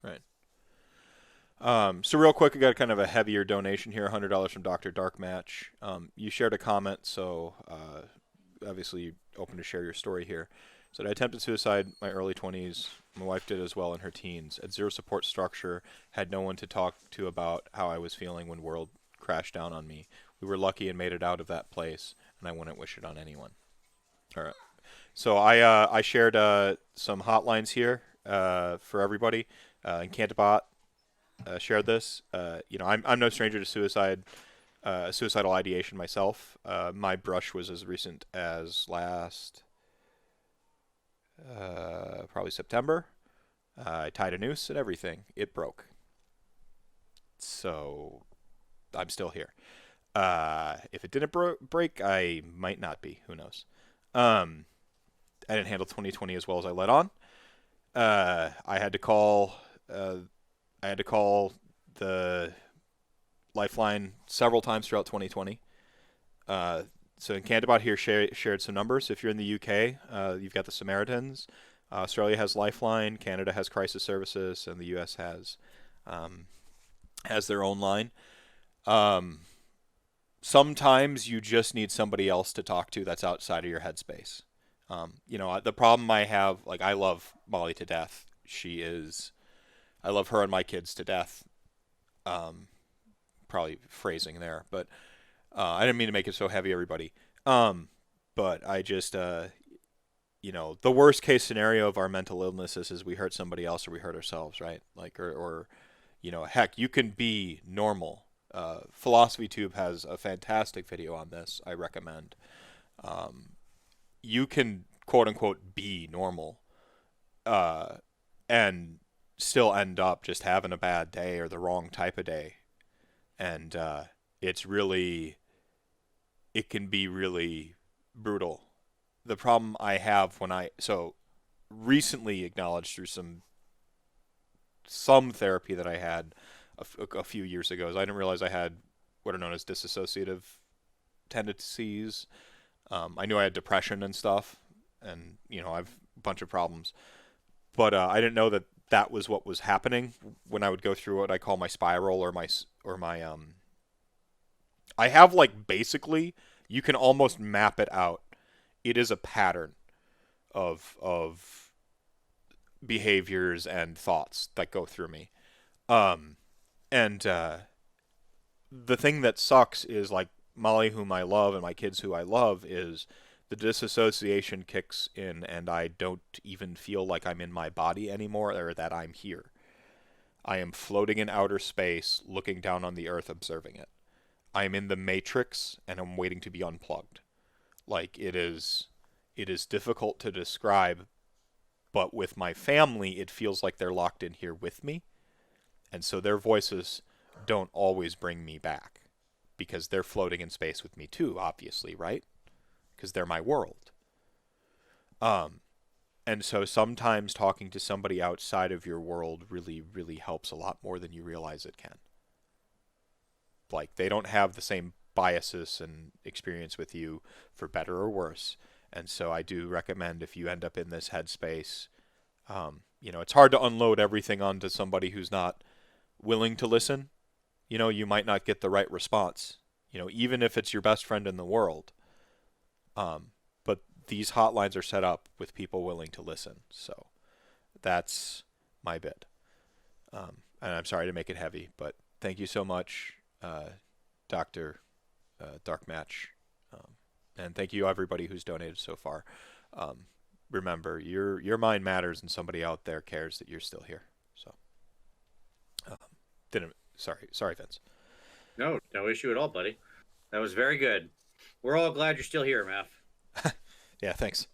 Right. So real quick, I got kind of a heavier donation here, $100 from Dr. Darkmatch. You shared a comment, so obviously you're open to share your story here. So I attempted suicide in my early 20s. My wife did as well in her teens. Had zero support structure, had no one to talk to about how I was feeling when world crashed down on me. We were lucky and made it out of that place, and I wouldn't wish it on anyone. All right. So I shared some hotlines here for everybody. And Cantabot shared this. I'm no stranger to suicidal ideation myself. My brush was as recent as last probably September. I tied a noose and everything. It broke. So I'm still here. If it didn't break, I might not be. Who knows? Um, I didn't handle 2020 as well as I let on. I had to call. I had to call the Lifeline several times throughout 2020. So Candibot here shared some numbers. If you're in the UK, you've got the Samaritans. Australia has Lifeline. Canada has Crisis Services, and the US has their own line. Um, Sometimes you just need somebody else to talk to that's outside of your headspace. The problem I have, like, I love Molly to death. I love her and my kids to death. Um, Probably phrasing there, but I didn't mean to make it so heavy, everybody. Um, but I just, the worst case scenario of our mental illnesses is we hurt somebody else or we hurt ourselves, right? Like, or heck, you can be normal. Philosophy Tube has a fantastic video on this. I recommend. Um, you can quote unquote be normal, uh, and still end up just having a bad day or the wrong type of day, and it's really it can be really brutal. The problem I have when I so recently acknowledged through some therapy that I had a few years ago is I didn't realize I had what are known as dissociative tendencies. I knew I had depression and stuff, and I've a bunch of problems, but I didn't know that that was what was happening when I would go through what I call my spiral or my. I have like basically you can almost map it out. It is a pattern of behaviors and thoughts that go through me. Um, and the thing that sucks is like Molly, whom I love, and my kids, who I love, is the disassociation kicks in, and I don't even feel like I'm in my body anymore or that I'm here. I am floating in outer space, looking down on the earth, observing it. I am in the matrix, and I'm waiting to be unplugged. Like it is difficult to describe, but with my family, it feels like they're locked in here with me, and so their voices don't always bring me back because they're floating in space with me too, obviously, right? Because they're my world. Um, and so sometimes talking to somebody outside of your world really, really helps a lot more than you realize it can. Like they don't have the same biases and experience with you for better or worse. And so I do recommend if you end up in this headspace, it's hard to unload everything onto somebody who's not willing to listen. You might not get the right response. Even if it's your best friend in the world. But these hotlines are set up with people willing to listen. So that's my bit. And I'm sorry to make it heavy, but thank you so much, Doctor Dark Match, and thank you everybody who's donated so far. Um, Remember, your mind matters, and somebody out there cares that you're still here. So, um, didn't sorry, Vince. No, no issue at all, buddy. That was very good. We're all glad you're still here, Maph. Yeah, thanks.